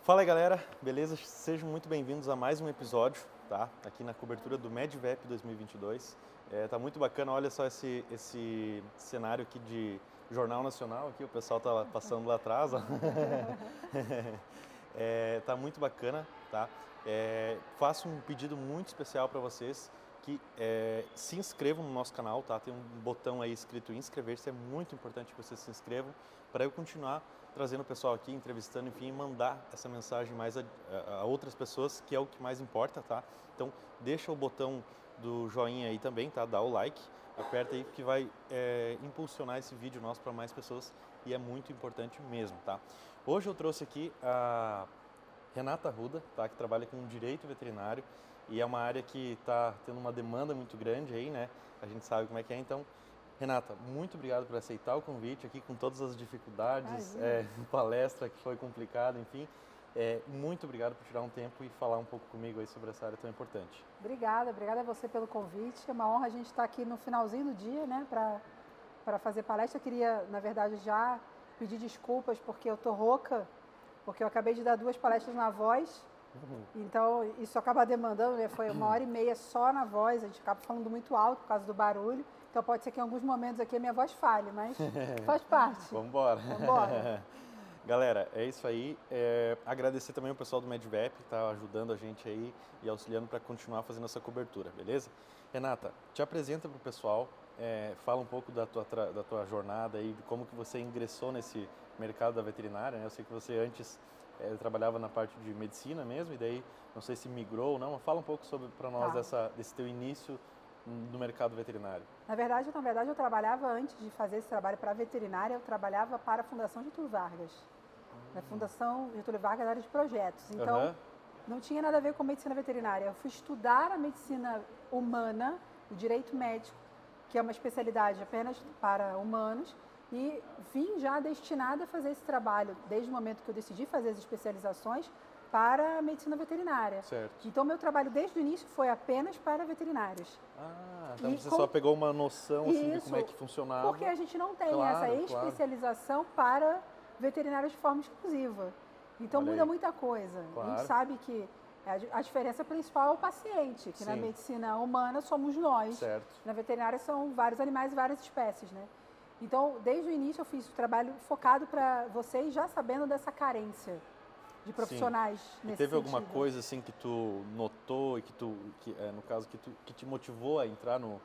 Fala aí, galera, beleza? Sejam muito bem-vindos a mais um episódio, tá? Aqui na cobertura do MedVep 2022. Tá muito bacana, olha só esse cenário aqui de Jornal Nacional, aqui o pessoal tá passando lá atrás, ó. Tá muito bacana, tá? Faço um pedido muito especial para vocês que se inscrevam no nosso canal, tá? Tem um botão aí escrito inscrever-se, é muito importante que vocês se inscrevam para eu continuar trazendo o pessoal aqui, entrevistando, enfim, e mandar essa mensagem mais a outras pessoas, que é o que mais importa, tá? Então, deixa o botão do joinha aí também, tá? Dá o like, aperta aí que vai impulsionar esse vídeo nosso para mais pessoas e é muito importante mesmo, tá? Hoje eu trouxe aqui a Renata Arruda, tá? Que trabalha com direito veterinário e é uma área que está tendo uma demanda muito grande aí, né? A gente sabe como é que é, então Renata, muito obrigado por aceitar o convite aqui com todas as dificuldades, palestra que foi complicada, enfim. Muito obrigado por tirar um tempo e falar um pouco comigo aí sobre essa área tão importante. Obrigada a você pelo convite. É uma honra a gente estar aqui no finalzinho do dia, né, para fazer palestra. Eu queria, na verdade, já pedir desculpas porque eu tô rouca, porque eu acabei de dar 2 palestras na Voz. Então, isso acaba demandando, né? Foi 1h30 só na Voz, a gente acaba falando muito alto por causa do barulho. Então pode ser que em alguns momentos aqui a minha voz falhe, mas faz parte. Vamos embora. Vambora. Galera, é isso aí. Agradecer também o pessoal do MedVep que está ajudando a gente aí e auxiliando para continuar fazendo essa cobertura, beleza? Renata, te apresenta para o pessoal, fala um pouco da tua jornada aí, de como que você ingressou nesse mercado da veterinária, né? Eu sei que você antes trabalhava na parte de medicina mesmo, e daí não sei se migrou ou não, mas fala um pouco sobre para nós desse teu início no mercado veterinário. Na verdade, eu trabalhava, antes de fazer esse trabalho para a veterinária, eu trabalhava para a Fundação Getúlio Vargas. Na Fundação Getúlio Vargas, na área de projetos. Então, não tinha nada a ver com medicina veterinária. Eu fui estudar a medicina humana, o direito médico, que é uma especialidade apenas para humanos, e vim já destinada a fazer esse trabalho, desde o momento que eu decidi fazer as especializações, para a medicina veterinária. Certo. Então, meu trabalho desde o início foi apenas para veterinários. Então você só pegou uma noção assim, de como é que funcionava. Porque a gente não tem essa especialização para veterinários de forma exclusiva. Então muda muita coisa. A gente sabe que a diferença principal é o paciente, que na medicina humana somos nós. Certo. Na veterinária são vários animais e várias espécies, né? Então, desde o início eu fiz o trabalho focado para vocês, já sabendo dessa carência de profissionais nesse teve sentido. alguma coisa assim que tu notou e no caso que te motivou a entrar no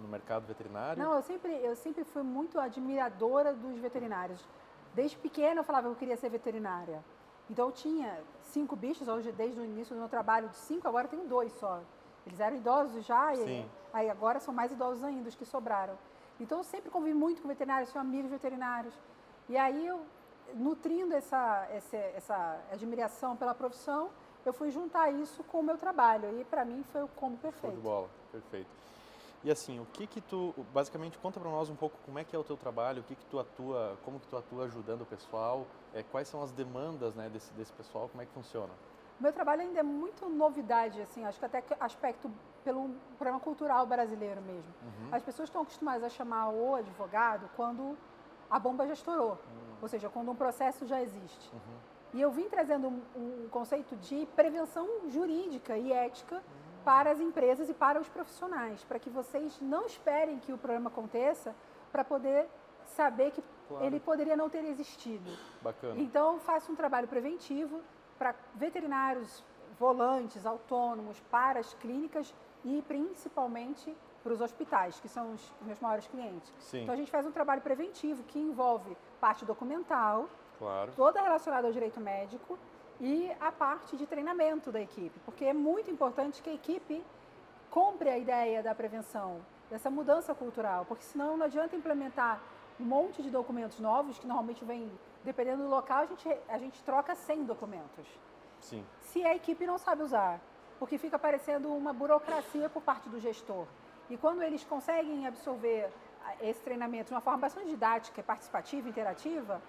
mercado veterinário? Não, eu sempre fui muito admiradora dos veterinários. Desde pequena eu falava que eu queria ser veterinária. Então eu tinha 5 bichos, hoje desde o início do meu trabalho de 5, agora tenho 2 só. Eles eram idosos já e aí agora são mais idosos ainda, os que sobraram. Então eu sempre convivi muito com veterinários, tinha amigos veterinários. E aí eu, nutrindo essa admiração pela profissão, eu fui juntar isso com o meu trabalho. E para mim foi o combo perfeito. Show de bola, perfeito. E assim, basicamente conta para nós um pouco como é que é o teu trabalho, como que tu atua ajudando o pessoal, quais são as demandas, né, desse pessoal, como é que funciona? O meu trabalho ainda é muito novidade, assim, acho que até aspecto pelo problema cultural brasileiro mesmo. As pessoas estão acostumadas a chamar o advogado quando a bomba já estourou, ou seja, quando um processo já existe. E eu vim trazendo um conceito de prevenção jurídica e ética para as empresas e para os profissionais, para que vocês não esperem que o problema aconteça para poder saber que ele poderia não ter existido. Bacana. Então, eu faço um trabalho preventivo para veterinários, volantes, autônomos, para as clínicas e principalmente para os hospitais, que são os meus maiores clientes. Sim. Então, a gente faz um trabalho preventivo que envolve parte documental, claro, toda relacionada ao direito médico, e a parte de treinamento da equipe, porque é muito importante que a equipe compre a ideia da prevenção, dessa mudança cultural, porque senão não adianta implementar um monte de documentos novos, que normalmente vem, dependendo do local, a gente troca 100 documentos. Sim. Se a equipe não sabe usar, porque fica parecendo uma burocracia por parte do gestor. E quando eles conseguem absorver esse treinamento de uma forma bastante didática, participativa, interativa,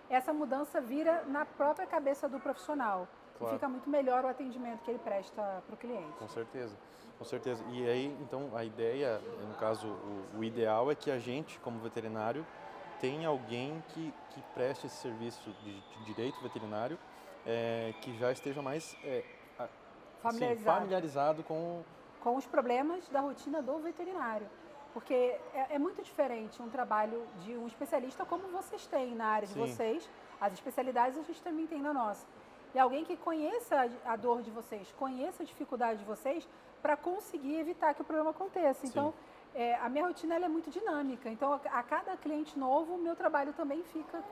essa mudança vira na própria cabeça do profissional. Claro. E fica muito melhor o atendimento que ele presta para o cliente. Com certeza, com certeza. E aí, então, a ideia, no caso, o ideal é que a gente, como veterinário, tem alguém que preste esse serviço de direito veterinário que já esteja mais assim, familiarizado com os problemas da rotina do veterinário. Porque é muito diferente um trabalho de um especialista como vocês têm na área de vocês, as especialidades a gente também tem na nossa. E alguém que conheça a dor de vocês, conheça a dificuldade de vocês para conseguir evitar que o problema aconteça. Então, a minha rotina ela é muito dinâmica. Então, a cada cliente novo, o meu trabalho também fica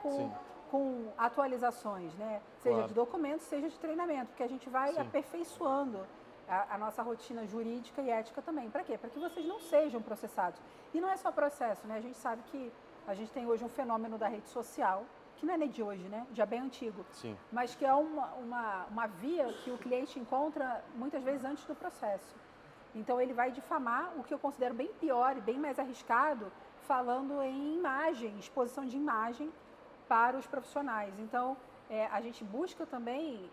com atualizações, né? Seja de documentos, seja de treinamento, porque a gente vai aperfeiçoando a nossa rotina jurídica e ética também. Para quê? Para que vocês não sejam processados. E não é só processo, né? A gente sabe que a gente tem hoje um fenômeno da rede social, que não é nem de hoje, né? Já bem antigo. Sim. Mas que é uma via que o cliente encontra muitas vezes antes do processo. Então, ele vai difamar o que eu considero bem pior e bem mais arriscado, falando em imagem, exposição de imagem para os profissionais. Então, a gente busca também,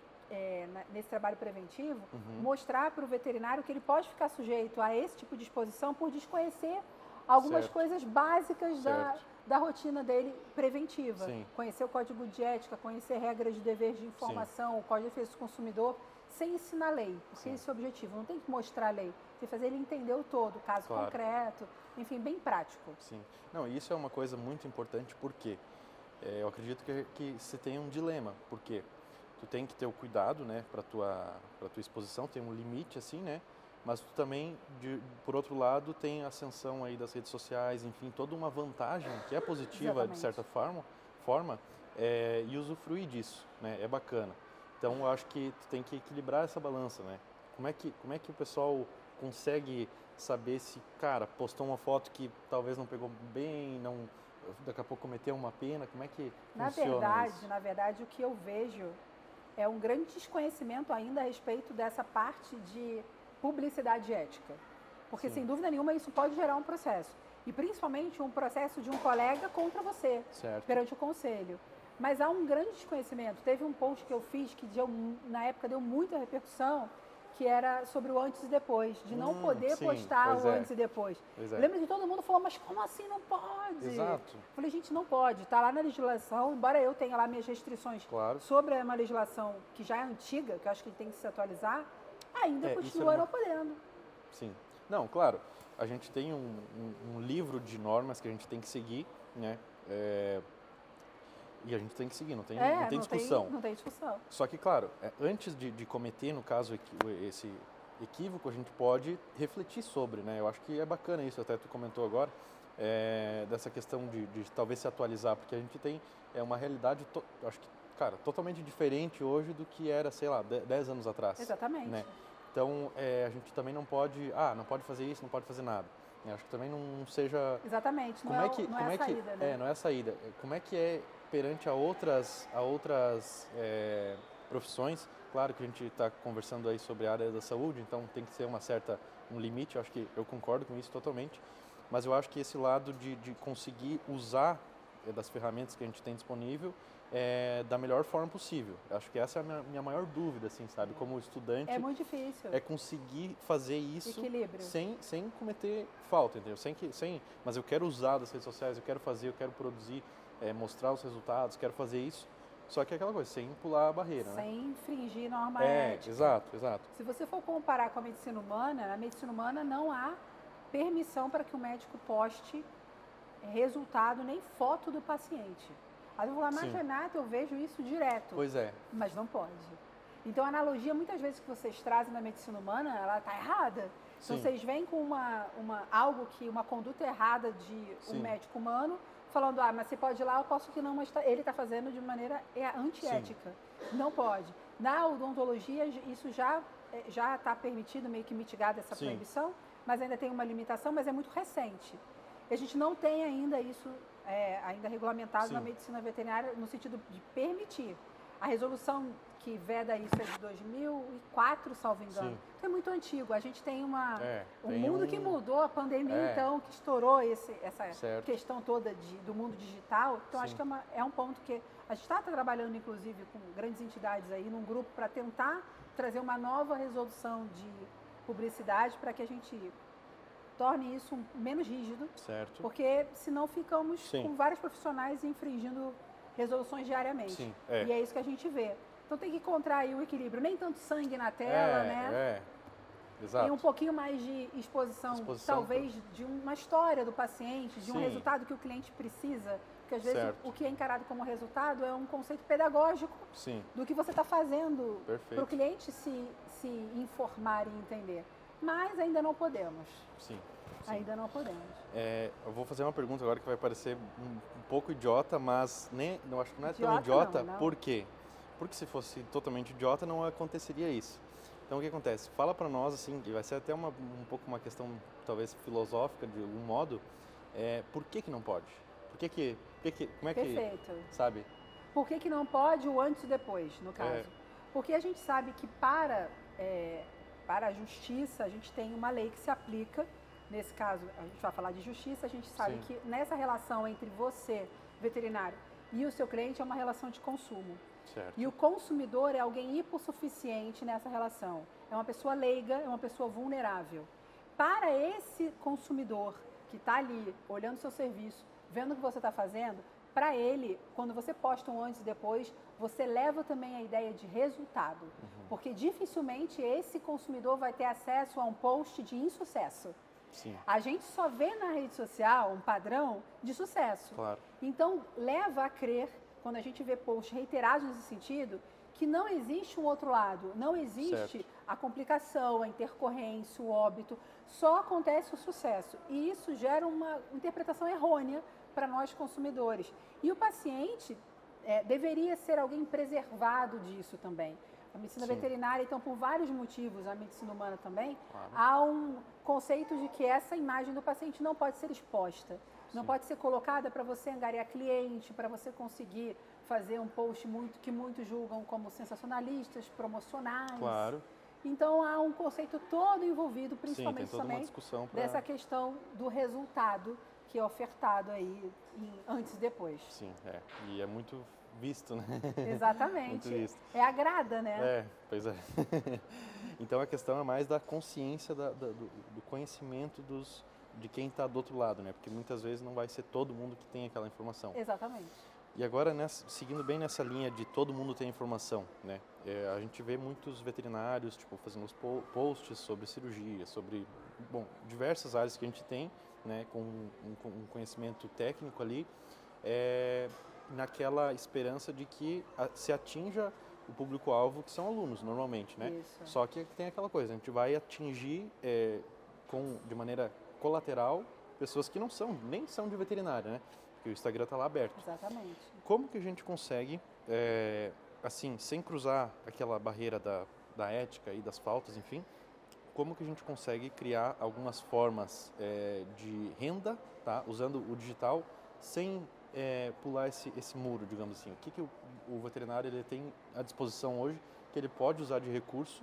nesse trabalho preventivo, mostrar para o veterinário que ele pode ficar sujeito a esse tipo de exposição por desconhecer algumas coisas básicas da rotina dele preventiva. Conhecer o código de ética, conhecer regras de dever de informação, o código de defesa do consumidor, sem ensinar lei, porque esse é o objetivo. Não tem que mostrar a lei, tem que fazer ele entender o todo, caso concreto, enfim, bem prático. Sim. Não, isso é uma coisa muito importante porque eu acredito que você tem um dilema, porque tu tem que ter o cuidado, né, para tua exposição, tem um limite assim, né? Mas tu também, por outro lado, tem a ascensão aí das redes sociais, enfim, toda uma vantagem que é positiva de certa forma e usufruir disso, né? É bacana. Então, eu acho que tu tem que equilibrar essa balança, né? Como é que o pessoal consegue saber se, cara, postou uma foto que talvez não pegou bem, daqui a pouco cometeu uma pena, como é que funciona isso? Na verdade, o que eu vejo é um grande desconhecimento ainda a respeito dessa parte de publicidade ética. Porque, sem dúvida nenhuma, isso pode gerar um processo. E, principalmente, um processo de um colega contra você, perante o conselho. Mas há um grande desconhecimento. Teve um post que eu fiz que na época deu muita repercussão, que era sobre o antes e depois, de não poder postar o antes e depois. Eu lembro que todo mundo falou, mas como assim não pode? Exato. Eu falei, gente, não pode, está lá na legislação, embora eu tenha lá minhas restrições sobre uma legislação que já é antiga, que eu acho que tem que se atualizar, ainda continua não podendo. Sim. Não, claro, a gente tem um livro de normas que a gente tem que seguir, né? E a gente tem que seguir, não tem discussão. Não tem discussão. Só que, claro, antes de cometer, no caso, esse equívoco, a gente pode refletir sobre, né? Eu acho que é bacana isso, até tu comentou agora, dessa questão de talvez se atualizar, porque a gente tem uma realidade, acho que, cara, totalmente diferente hoje do que era, sei lá, 10 anos atrás. Exatamente. Né? Então, a gente também não pode fazer isso, não pode fazer nada. Eu acho que também não seja... Exatamente, não é a saída, né? Não é a saída. Como é que é perante a outras profissões? Claro que a gente está conversando aí sobre a área da saúde, então tem que ser um limite, eu acho que eu concordo com isso totalmente, mas eu acho que esse lado de conseguir usar das ferramentas que a gente tem disponível da melhor forma possível. Eu acho que essa é a minha maior dúvida, assim, sabe? Como estudante... É muito difícil. É conseguir fazer isso sem cometer falta, entendeu? Mas eu quero usar das redes sociais, eu quero produzir, mostrar os resultados, quero fazer isso. Só que é aquela coisa, sem pular a barreira, né? Sem infringir norma ética. Exato. Se você for comparar com a medicina humana, na medicina humana não há permissão para que o médico poste resultado nem foto do paciente. Aí eu vou falar, mas Renata, eu vejo isso direto. Pois é. Mas não pode. Então a analogia, muitas vezes, que vocês trazem na medicina humana, ela está errada. Então vocês vêm com uma conduta errada de um médico humano, falando, mas você pode ir lá, eu posso que não, mas ele está fazendo de maneira antiética. Não pode. Na odontologia, isso já está permitido, meio que mitigada essa proibição, mas ainda tem uma limitação, mas é muito recente. E a gente não tem ainda isso ainda regulamentado na medicina veterinária, no sentido de permitir. A resolução que veda isso é de 2004, salvo engano. Então é muito antigo. A gente tem um mundo que mudou, a pandemia, então, que estourou essa questão toda do mundo digital. Então, acho que é um ponto que a gente está trabalhando, inclusive, com grandes entidades aí, num grupo, para tentar trazer uma nova resolução de publicidade para que a gente torne isso menos rígido, Certo. porque senão ficamos Sim. com vários profissionais infringindo resoluções diariamente. Sim, E é isso que a gente vê. Então tem que encontrar aí o equilíbrio. Nem tanto sangue na tela, né? Exato. E um pouquinho mais de exposição, talvez de uma história do paciente, de um resultado que o cliente precisa. Porque às vezes o que é encarado como resultado é um conceito pedagógico do que você está fazendo para o cliente se informar e entender. Mas ainda não podemos. Sim. Ainda não podemos. Eu vou fazer uma pergunta agora que vai parecer um pouco idiota, mas eu acho que não é tão idiota. Não. Por quê? Porque se fosse totalmente idiota, não aconteceria isso. Então, o que acontece? Fala para nós, assim, que vai ser até um pouco uma questão, talvez, filosófica, de algum modo, por que não pode? Como é que... Perfeito. Sabe? Por que não pode o antes e depois, no caso? Porque a gente sabe que para a justiça, a gente tem uma lei que se aplica. Nesse caso, a gente vai falar de justiça, a gente sabe que nessa relação entre você, veterinário, e o seu cliente é uma relação de consumo. Certo. E o consumidor é alguém hipossuficiente nessa relação. É uma pessoa leiga, é uma pessoa vulnerável. Para esse consumidor que está ali, olhando o seu serviço, vendo o que você está fazendo, para ele, quando você posta um antes e depois, você leva também a ideia de resultado. Porque dificilmente esse consumidor vai ter acesso a um post de insucesso. Sim. A gente só vê na rede social um padrão de sucesso. Claro. Então, leva a crer, quando a gente vê posts reiterados nesse sentido, que não existe um outro lado, não existe a complicação, a intercorrência, o óbito, só acontece o sucesso. E isso gera uma interpretação errônea para nós consumidores. E o paciente deveria ser alguém preservado disso também. A medicina veterinária, então, por vários motivos, a medicina humana também, há um conceito de que essa imagem do paciente não pode ser exposta. Não pode ser colocada para você angariar cliente, para você conseguir fazer um post que muitos julgam como sensacionalistas, promocionais. Claro. Então há um conceito todo envolvido, principalmente tem toda também uma discussão dessa questão do resultado que é ofertado aí antes e depois. Sim, e é muito visto, né? Exatamente. Muito visto. Agrada, né? Pois é. Então a questão é mais da consciência, do conhecimento de quem está do outro lado, né? Porque muitas vezes não vai ser todo mundo que tem aquela informação. Exatamente. E agora, seguindo bem nessa linha de todo mundo tem informação, né? A gente vê muitos veterinários, fazendo os posts sobre cirurgia, sobre, diversas áreas que a gente tem, né? Com um conhecimento técnico ali, naquela esperança de que se atinja o público-alvo, que são alunos, normalmente, né? Isso. Só que tem aquela coisa, a gente vai atingir de maneira colateral pessoas que nem são de veterinária, né? Porque o Instagram está lá aberto. Exatamente. Como que a gente consegue, assim, sem cruzar aquela barreira da ética e das faltas, enfim, como que a gente consegue criar algumas formas de renda, tá? Usando o digital, sem pular esse muro, digamos assim? O que o veterinário ele tem à disposição hoje que ele pode usar de recurso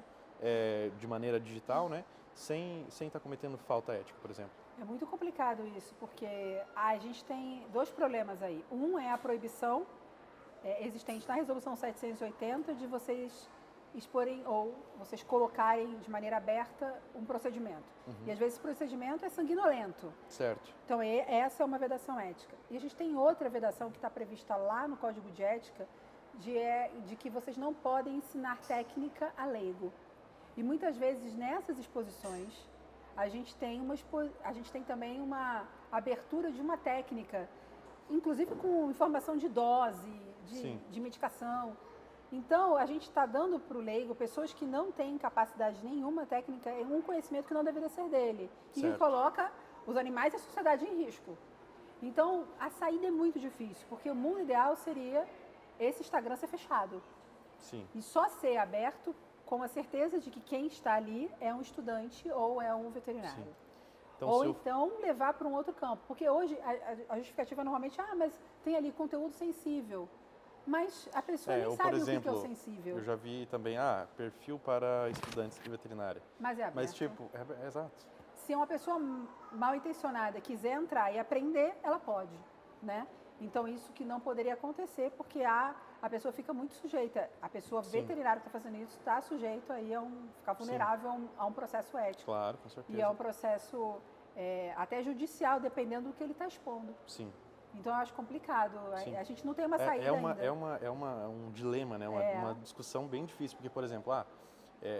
de maneira digital, né? Sem estar cometendo falta ética, por exemplo? É muito complicado isso, porque a gente tem dois problemas aí. Um é a proibição existente na Resolução 780 de vocês exporem ou vocês colocarem de maneira aberta um procedimento. E às vezes esse procedimento é sanguinolento. Certo. Então essa é uma vedação ética. E a gente tem outra vedação que está prevista lá no Código de Ética, de que vocês não podem ensinar técnica a leigo. E muitas vezes nessas exposições a gente tem também uma abertura de uma técnica, inclusive com informação de dose, de medicação. Então, a gente está dando para o leigo, pessoas que não têm capacidade nenhuma técnica, um conhecimento que não deveria ser dele. E que coloca os animais e a sociedade em risco. Então, a saída é muito difícil, porque o mundo ideal seria esse Instagram ser fechado. Sim. E só ser aberto com a certeza de que quem está ali é um estudante ou é um veterinário. Sim. Então, ou então levar para um outro campo. Porque hoje a justificativa normalmente, mas tem ali conteúdo sensível. Mas a pessoa nem sabe por exemplo, o que é o sensível. Eu já vi também, perfil para estudantes de veterinária. Mas é aberto. Mas exato. Se uma pessoa mal intencionada quiser entrar e aprender, ela pode, né? Então isso que não poderia acontecer, porque a pessoa fica muito sujeita, a pessoa veterinária que está fazendo isso está sujeito aí ficar vulnerável a um processo ético. Claro, com certeza. E é um processo até judicial, dependendo do que ele está expondo. Sim. Então, eu acho complicado. Sim. A gente não tem uma saída ainda. É um dilema, né? Uma discussão bem difícil, porque, por exemplo,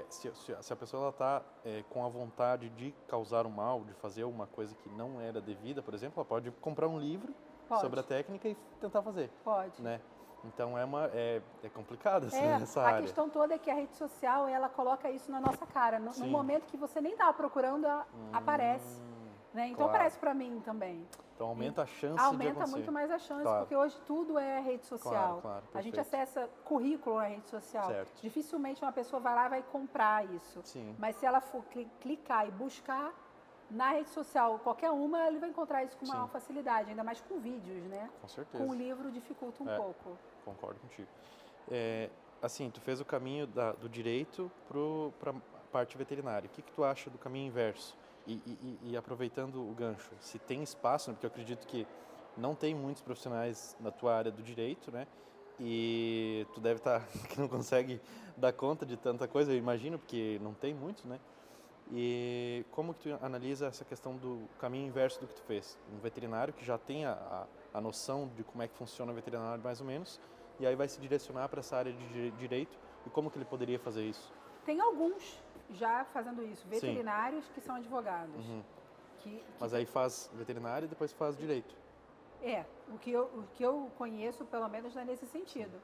se a pessoa está com a vontade de causar o mal, de fazer uma coisa que não era devida, por exemplo, ela pode comprar um livro sobre a técnica e tentar fazer. Pode. Né? Então é complicado essa área. A questão toda é que a rede social, ela coloca isso na nossa cara. No momento que você nem estava procurando, aparece. Né? Então claro. aparece para mim também. Então aumenta a chance de Aumenta muito mais a chance, porque hoje tudo é rede social. Claro, a gente acessa currículo na rede social. Certo. Dificilmente uma pessoa vai lá e vai comprar isso. Sim. Mas se ela for clicar e buscar na rede social, qualquer uma, ele vai encontrar isso com maior facilidade, ainda mais com vídeos, né? Com certeza. Com o livro dificulta um pouco. Concordo contigo. Assim, tu fez o caminho do direito para a parte veterinária. O que tu acha do caminho inverso? E aproveitando o gancho, se tem espaço, porque eu acredito que não tem muitos profissionais na tua área do direito, né? E tu deve estar que não consegue dar conta de tanta coisa, eu imagino, porque não tem muitos, né? E como que tu analisa essa questão do caminho inverso do que tu fez? Um veterinário que já tem a noção de como é que funciona o veterinário mais ou menos, e aí vai se direcionar para essa área de direito, e como que ele poderia fazer isso? Tem alguns já fazendo isso, veterinários que são advogados. Mas aí faz veterinário e depois faz direito. O que eu conheço, pelo menos, é nesse sentido.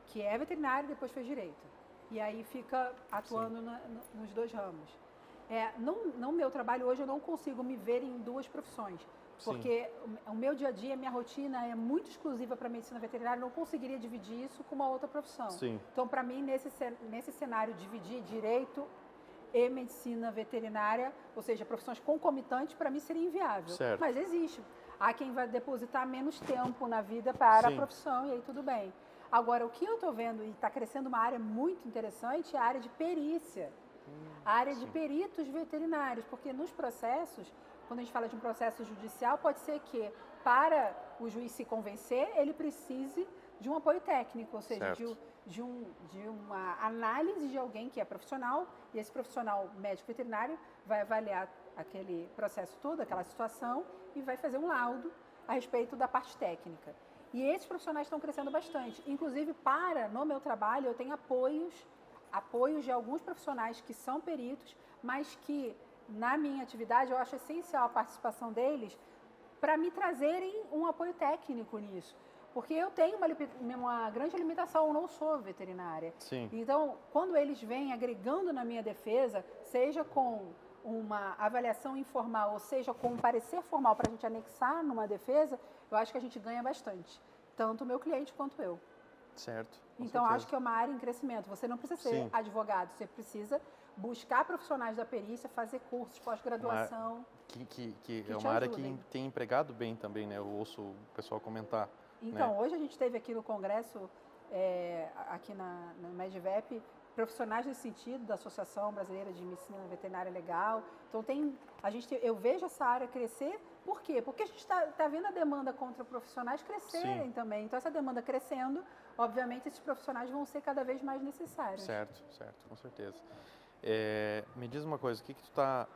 Que é veterinário e depois fez direito. E aí fica atuando nos dois ramos. No meu trabalho hoje, eu não consigo me ver em duas profissões. Porque o meu dia a dia, a minha rotina é muito exclusiva para a medicina veterinária, eu não conseguiria dividir isso com uma outra profissão. Sim. Então, para mim, nesse cenário, dividir direito e medicina veterinária, ou seja, profissões concomitantes, para mim seria inviável. Certo. Mas existe. Há quem vai depositar menos tempo na vida para a profissão, e aí tudo bem. Agora, o que eu estou vendo, e está crescendo uma área muito interessante, é a área de perícia. A área de peritos veterinários, porque nos processos, quando a gente fala de um processo judicial, pode ser que, para o juiz se convencer, ele precise de um apoio técnico, ou seja, de uma análise de alguém que é profissional, e esse profissional médico veterinário vai avaliar aquele processo todo, aquela situação, e vai fazer um laudo a respeito da parte técnica. E esses profissionais estão crescendo bastante. Inclusive, no meu trabalho, eu tenho apoios de alguns profissionais que são peritos, mas que, na minha atividade, eu acho essencial a participação deles para me trazerem um apoio técnico nisso. Porque eu tenho uma grande limitação, eu não sou veterinária. Sim. Então, quando eles vêm agregando na minha defesa, seja com uma avaliação informal, ou seja, com um parecer formal para a gente anexar numa defesa, eu acho que a gente ganha bastante. Tanto o meu cliente quanto eu. Certo. Então, acho que é uma área em crescimento. Você não precisa ser advogado, você precisa buscar profissionais da perícia, fazer cursos, pós-graduação. Que é uma área que tem empregado bem também, né? Eu ouço o pessoal comentar. Então, hoje a gente teve aqui no Congresso, aqui no Medivep, profissionais nesse sentido, da Associação Brasileira de Medicina Veterinária Legal. Então, eu vejo essa área crescer. Por quê? Porque a gente está vendo a demanda contra profissionais crescerem também. Então, essa demanda crescendo, obviamente, esses profissionais vão ser cada vez mais necessários. Certo, com certeza. Me diz uma coisa, o que tu está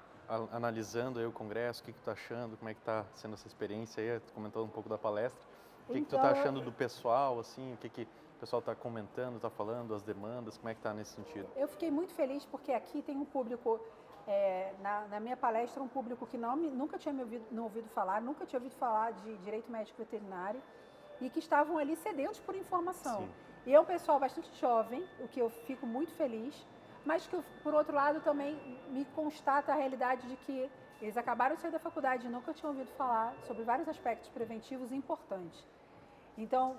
analisando aí o Congresso, o que tu está achando, como é que está sendo essa experiência aí? Tu comentou um pouco da palestra. O que tu está achando do pessoal, assim, o que o pessoal está comentando, está falando, as demandas, como é que está nesse sentido? Eu fiquei muito feliz porque aqui tem um público, na minha palestra, um público que nunca tinha ouvido falar, nunca tinha ouvido falar de direito médico veterinário e que estavam ali sedentos por informação. Sim. E é um pessoal bastante jovem, o que eu fico muito feliz, mas que, por outro lado, também me constata a realidade de que eles acabaram de sair da faculdade e nunca tinham ouvido falar sobre vários aspectos preventivos importantes. Então,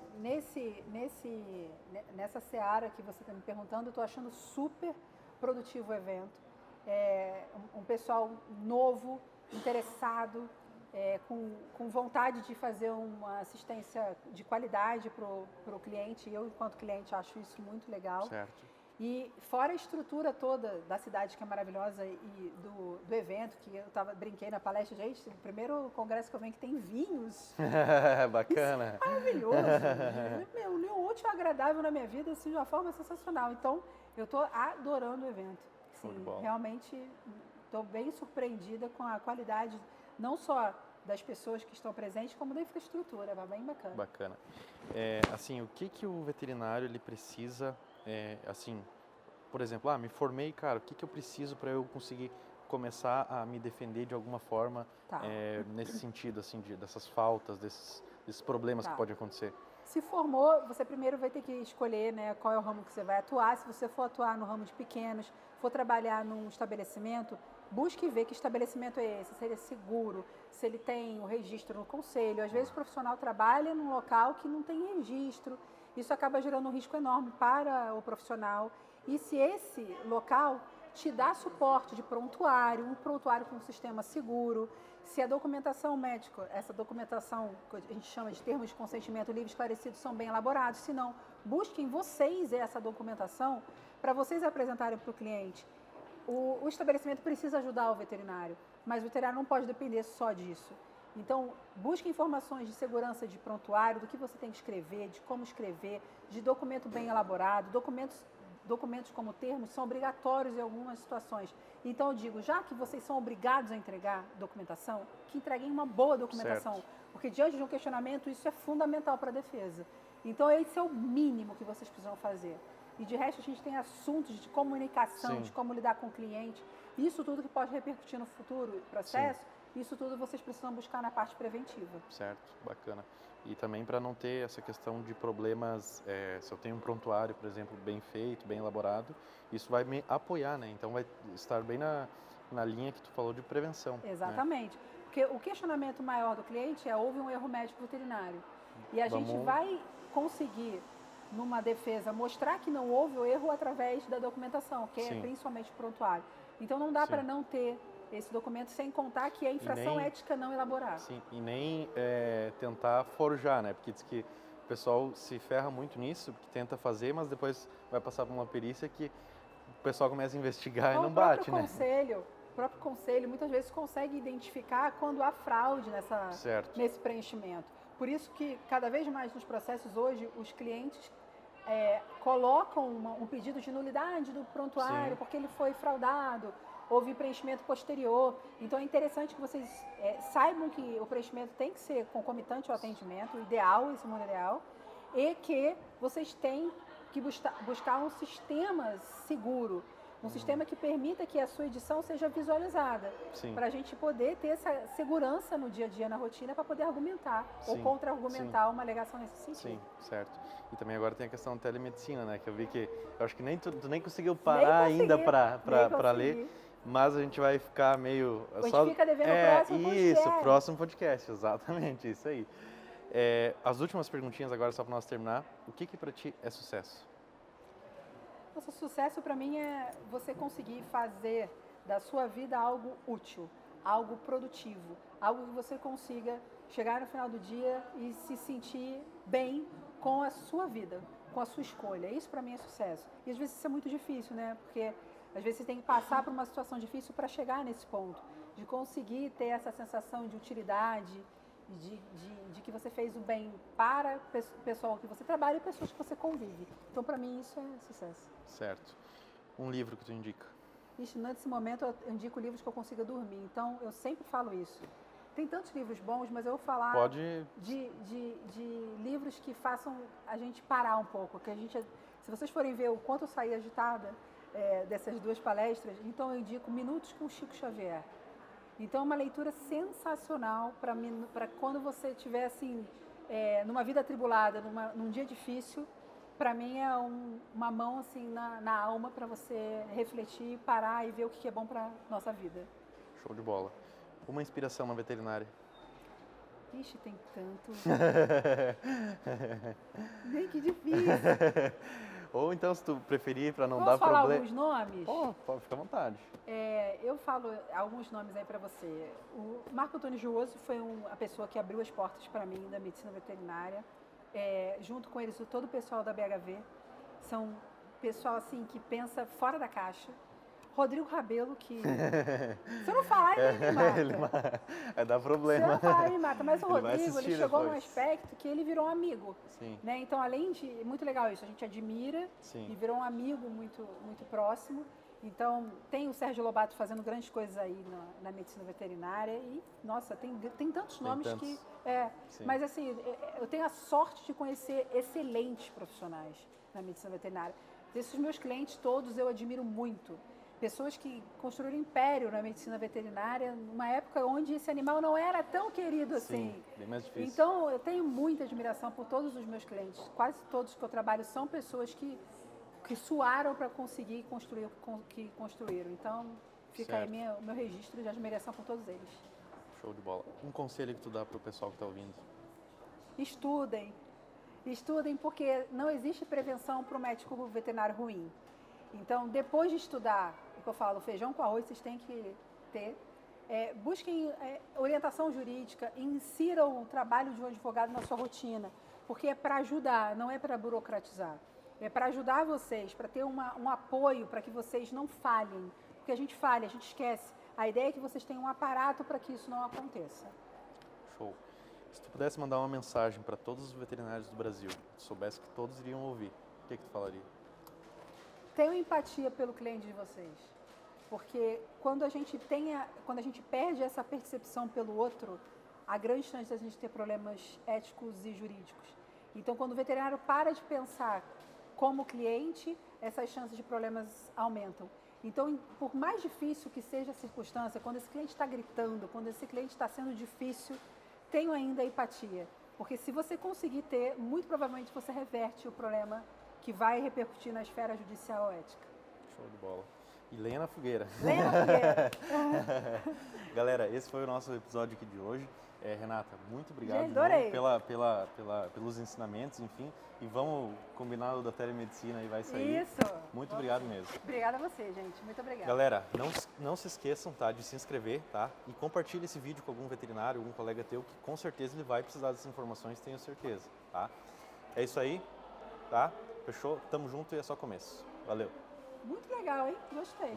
nessa seara que você está me perguntando, eu estou achando super produtivo o evento. Um pessoal novo, interessado, com vontade de fazer uma assistência de qualidade para o cliente. Eu, enquanto cliente, acho isso muito legal. Certo. E fora a estrutura toda da cidade, que é maravilhosa, e do evento, que eu brinquei na palestra, gente, o primeiro congresso que eu venho que tem vinhos. Bacana. Isso é maravilhoso. Nenhum útil agradável na minha vida, assim, de uma forma sensacional. Então, eu estou adorando o evento. Sim, realmente estou bem surpreendida com a qualidade não só das pessoas que estão presentes, como da infraestrutura. É bem bacana. Bacana. Assim, o que o veterinário ele precisa, assim, por exemplo, me formei, cara, o que eu preciso para eu conseguir começar a me defender de alguma forma, Tá. nesse sentido, assim, dessas faltas, desses problemas que podem acontecer? Se formou, você primeiro vai ter que escolher, né, qual é o ramo que você vai atuar. Se você for atuar no ramo de pequenos, for trabalhar num estabelecimento, busque ver que estabelecimento é esse, se ele é seguro, se ele tem o registro no conselho. Às vezes o profissional trabalha num local que não tem registro, isso acaba gerando um risco enorme para o profissional. E se esse local te dá suporte de prontuário, um prontuário com um sistema seguro, se a documentação médica, essa documentação que a gente chama de termos de consentimento livre e esclarecido, são bem elaborados, se não, busquem vocês essa documentação para vocês apresentarem para o cliente. O estabelecimento precisa ajudar o veterinário, mas o veterinário não pode depender só disso. Então, busque informações de segurança de prontuário, do que você tem que escrever, de como escrever, de documento bem elaborado. Documentos como termos são obrigatórios em algumas situações. Então, eu digo, já que vocês são obrigados a entregar documentação, que entreguem uma boa documentação. Certo. Porque diante de um questionamento, isso é fundamental para a defesa. Então, esse é o mínimo que vocês precisam fazer. E de resto, a gente tem assuntos de comunicação, Sim. de como lidar com o cliente. Isso tudo que pode repercutir no futuro processo, isso tudo vocês precisam buscar na parte preventiva. Certo, bacana. E também para não ter essa questão de problemas, se eu tenho um prontuário, por exemplo, bem feito, bem elaborado, isso vai me apoiar, né? Então vai estar bem na linha que tu falou de prevenção. Exatamente. Né? Porque o questionamento maior do cliente é: houve um erro médico veterinário. E a gente vai conseguir, numa defesa, mostrar que não houve o erro através da documentação, que é principalmente o prontuário. Então não dá para não ter esse documento, sem contar que é infração ética não elaborar. Sim, e nem tentar forjar, né? Porque diz que o pessoal se ferra muito nisso, que tenta fazer, mas depois vai passar por uma perícia que o pessoal começa a investigar e não bate, né? O próprio conselho muitas vezes consegue identificar quando há fraude nesse preenchimento. Por isso que cada vez mais nos processos hoje, os clientes colocam um pedido de nulidade do prontuário porque ele foi fraudado, houve preenchimento posterior. Então é interessante que vocês saibam que o preenchimento tem que ser concomitante ao atendimento, o ideal, esse mundo ideal, e que vocês têm que buscar um sistema seguro, um sistema que permita que a sua edição seja visualizada, para a gente poder ter essa segurança no dia a dia, na rotina, para poder argumentar ou contra-argumentar uma alegação nesse sentido. Sim, certo. E também agora tem a questão da telemedicina, né? Que eu vi que, eu acho que nem tu nem conseguiu parar ainda para ler, mas a gente vai ficar meio... A gente fica devendo o próximo podcast. Isso, próximo podcast, exatamente, isso aí. As últimas perguntinhas agora, só para nós terminar. O que para ti é sucesso? Nossa, sucesso para mim é você conseguir fazer da sua vida algo útil, algo produtivo, algo que você consiga chegar no final do dia e se sentir bem com a sua vida, com a sua escolha. Isso para mim é sucesso. E às vezes isso é muito difícil, né? Porque às vezes você tem que passar por uma situação difícil para chegar nesse ponto, de conseguir ter essa sensação de utilidade, de que você fez o bem para o pessoal que você trabalha e pessoas que você convive. Então, para mim, isso é sucesso. Certo. Um livro que tu indica? Nesse momento, eu indico livros que eu consiga dormir. Então, eu sempre falo isso. Tem tantos livros bons, mas eu vou falar de livros que façam a gente parar um pouco. Que se vocês forem ver o quanto eu saí agitada dessas duas palestras, então eu indico Minutos com Chico Xavier. Então, é uma leitura sensacional para quando você estiver assim, numa vida atribulada, num dia difícil. Para mim é uma mão assim na alma para você refletir, parar e ver o que é bom para nossa vida. Show de bola. Uma inspiração na veterinária? Ixi, tem tanto. Nem que difícil. Ou então, se tu preferir, para não dar problema... Posso falar alguns nomes? Pode, fica à vontade. Eu falo alguns nomes aí para você. O Marco Antônio Juoso foi a pessoa que abriu as portas para mim da medicina veterinária. Junto com eles, todo o pessoal da BHV. São pessoal assim que pensa fora da caixa. Rodrigo Rabelo, que... Se eu não falar, ele me mata. Vai dar problema. Se eu não falar, ele me mata. Mas o Ele vai Rodrigo, ele assistir chegou num depois. aspecto que ele virou um amigo. Sim. Né? Então, além de... Muito legal isso, a gente admira Sim. e virou um amigo muito, muito próximo. Então, tem o Sérgio Lobato fazendo grandes coisas aí na medicina veterinária e, nossa, tem tantos nomes tantos. que... Sim. Mas, assim, eu tenho a sorte de conhecer excelentes profissionais na medicina veterinária. Esses meus clientes todos eu admiro muito. Pessoas que construíram império na medicina veterinária numa época onde esse animal não era tão querido assim. Sim, bem mais difícil. Então, eu tenho muita admiração por todos os meus clientes. Quase todos que eu trabalho são pessoas que suaram para conseguir construir o que construíram. Então, fica aí o meu registro de admiração por todos eles. Show de bola. Um conselho que tu dá para o pessoal que está ouvindo? Estudem. Estudem porque não existe prevenção para o médico veterinário ruim. Então, depois de estudar, o que eu falo, feijão com arroz vocês têm que ter. Busquem orientação jurídica, insiram o trabalho de um advogado na sua rotina, porque é para ajudar, não é para burocratizar. É para ajudar vocês, para ter um apoio, para que vocês não falhem. Porque a gente falha, a gente esquece. A ideia é que vocês tenham um aparato para que isso não aconteça. Show. Se tu pudesse mandar uma mensagem para todos os veterinários do Brasil, tu soubesse que todos iriam ouvir, o que tu falaria? Tenham empatia pelo cliente de vocês. Porque quando a gente perde essa percepção pelo outro, há grande chance de a gente ter problemas éticos e jurídicos. Então, quando o veterinário para de pensar como cliente, essas chances de problemas aumentam. Então, por mais difícil que seja a circunstância, quando esse cliente está gritando, quando esse cliente está sendo difícil, tenha ainda empatia. Porque se você conseguir ter, muito provavelmente você reverte o problema que vai repercutir na esfera judicial ou ética. Show de bola. E lenha na fogueira. Lenha na fogueira. Galera, esse foi o nosso episódio aqui de hoje. Renata, muito obrigado Gente, adorei. pelos ensinamentos, enfim. E vamos combinar o da telemedicina e vai sair. Isso. Muito obrigado mesmo. Obrigada a você, gente. Muito obrigada. Galera, não se esqueçam, tá, de se inscrever, tá? E compartilhe esse vídeo com algum veterinário, algum colega teu, que com certeza ele vai precisar dessas informações, tenho certeza, tá? É isso aí, tá? Fechou? Tamo junto e é só começo. Valeu. Muito legal, hein? Gostei.